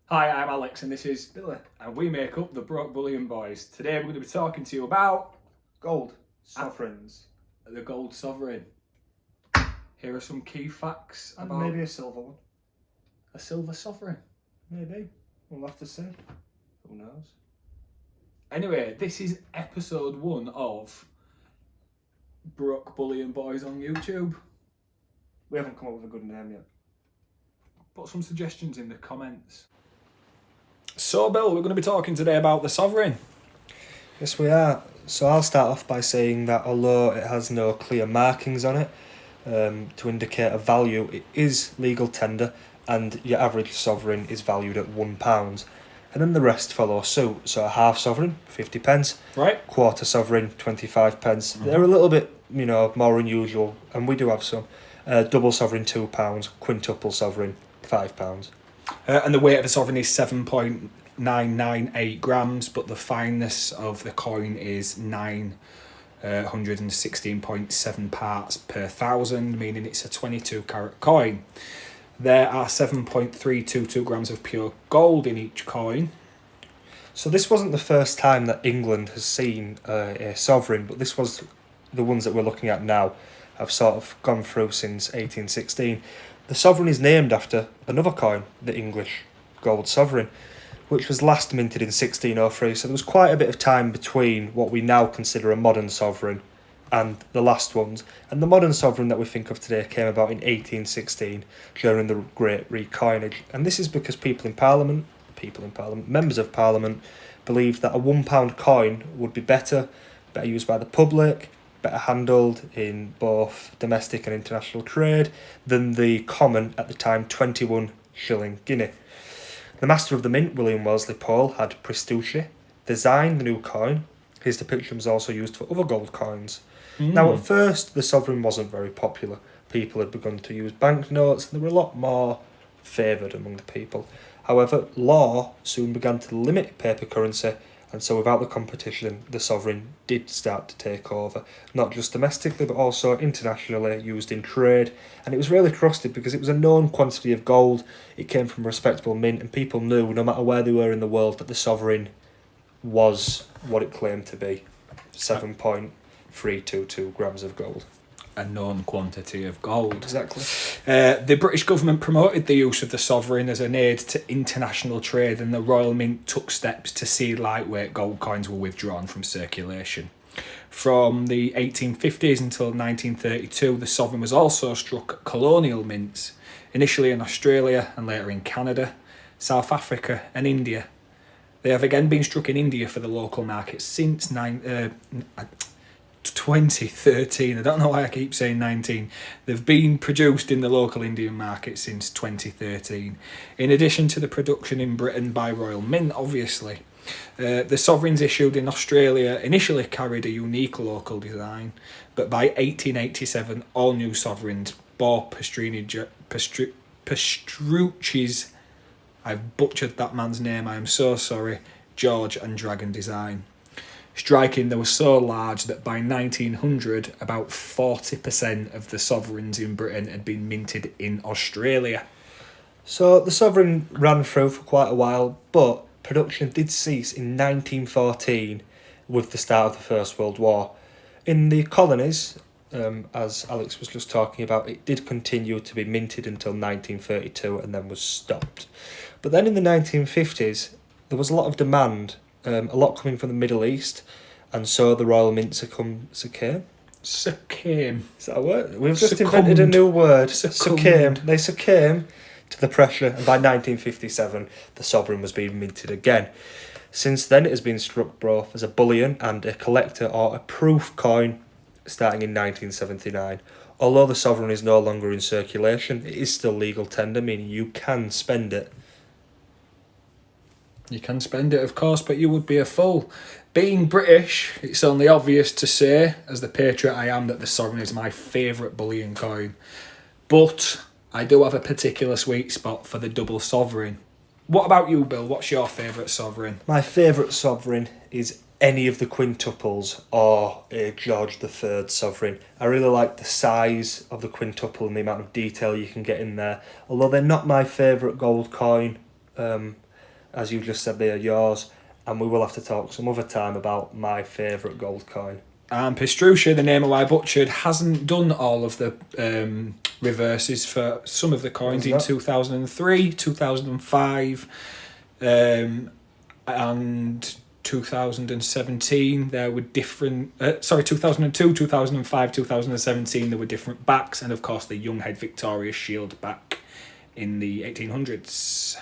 Hi, I'm Alex and this is Billy, and we make up the Broke Bullion Boys. Today we're going to be talking to you about Gold sovereigns. the gold sovereign. Here are some key facts And about maybe a silver one. a silver sovereign. Maybe. We'll have to see. Who knows? Anyway, this is episode 1 of Broke Bullion Boys on YouTube. We haven't come up with a good name yet. Put some suggestions in the comments. So, Bill, we're going to be talking today about the sovereign. Yes, we are. So I'll start off by saying that although it has no clear markings on it to indicate a value, it is legal tender, and your average sovereign is valued at £1. And then the rest follow suit. So a half sovereign, 50 pence. Right. Quarter sovereign, 25 pence. They're a little bit, more unusual, and we do have some. Double sovereign, £2. Quintuple sovereign, £5. And the weight of the sovereign is 7.998 grams, but the fineness of the coin is 916.7 parts per thousand, meaning it's a 22 carat coin. There are 7.322 grams of pure gold in each coin. So this wasn't the first time that England has seen a sovereign, but this was the ones that we're looking at now have sort of gone through since 1816. The sovereign is named after another coin, the English gold sovereign, which was last minted in 1603. So there was quite a bit of time between what we now consider a modern sovereign and the last ones. And the modern sovereign that we think of today came about in 1816 during the Great Recoinage. And this is because members of Parliament believed that a £1 coin would be better used by the public, better handled in both domestic and international trade than the common, at the time, 21 shilling guinea. The master of the mint, William Wellesley Pole, had Pristucci design the new coin. His depiction was also used for other gold coins. Now, at first, the sovereign wasn't very popular. People had begun to use banknotes, and they were a lot more favoured among the people. However, law soon began to limit paper currency, and so without the competition, the sovereign did start to take over, not just domestically, but also internationally, used in trade. And it was really trusted because it was a known quantity of gold, it came from a respectable mint, and people knew, no matter where they were in the world, that the sovereign was what it claimed to be, 7.322 grams of gold. A known quantity of gold. Exactly. The British government promoted the use of the sovereign as an aid to international trade, and the Royal Mint took steps to see lightweight gold coins were withdrawn from circulation. From the 1850s until 1932, the sovereign was also struck at colonial mints, initially in Australia and later in Canada, South Africa and India. They have again been struck in India for the local market since 2013. I don't know why I keep saying 19. They've been produced in the local Indian market since 2013. In addition to the production in Britain by Royal Mint, obviously. The sovereigns issued in Australia initially carried a unique local design, but by 1887 all new sovereigns bore Pastrucci's, I've butchered that man's name, I am so sorry, George and Dragon design. Striking, they were so large that by 1900, about 40% of the sovereigns in Britain had been minted in Australia. So the sovereign ran through for quite a while, but production did cease in 1914 with the start of the First World War. In the colonies, as Alex was just talking about, it did continue to be minted until 1932 and then was stopped. But then in the 1950s, there was a lot of demand, a lot coming from the Middle East, and so the Royal Mint succumbed. Succumbed. Is that a word? We've just invented a new word. Succumbed. They succumbed to the pressure, and by 1957, the sovereign was being minted again. Since then, it has been struck both as a bullion and a collector or a proof coin, starting in 1979. Although the sovereign is no longer in circulation, it is still legal tender, meaning you can spend it. You can spend it, of course, but you would be a fool. Being British, it's only obvious to say, as the patriot I am, that the sovereign is my favourite bullion coin. But I do have a particular sweet spot for the double sovereign. What about you, Bill? What's your favourite sovereign? My favourite sovereign is any of the quintuples or a George III sovereign. I really like the size of the quintuple and the amount of detail you can get in there. Although they're not my favourite gold coin, as you just said, they are yours, and we will have to talk some other time about my favourite gold coin. And Pistrusia, the name of I butchered, hasn't done all of the reverses for some of the coins in 2003, 2005, and 2017. There were different. 2002, 2005, 2017. There were different backs, and of course the Younghead Victoria Shield back in the 1800s.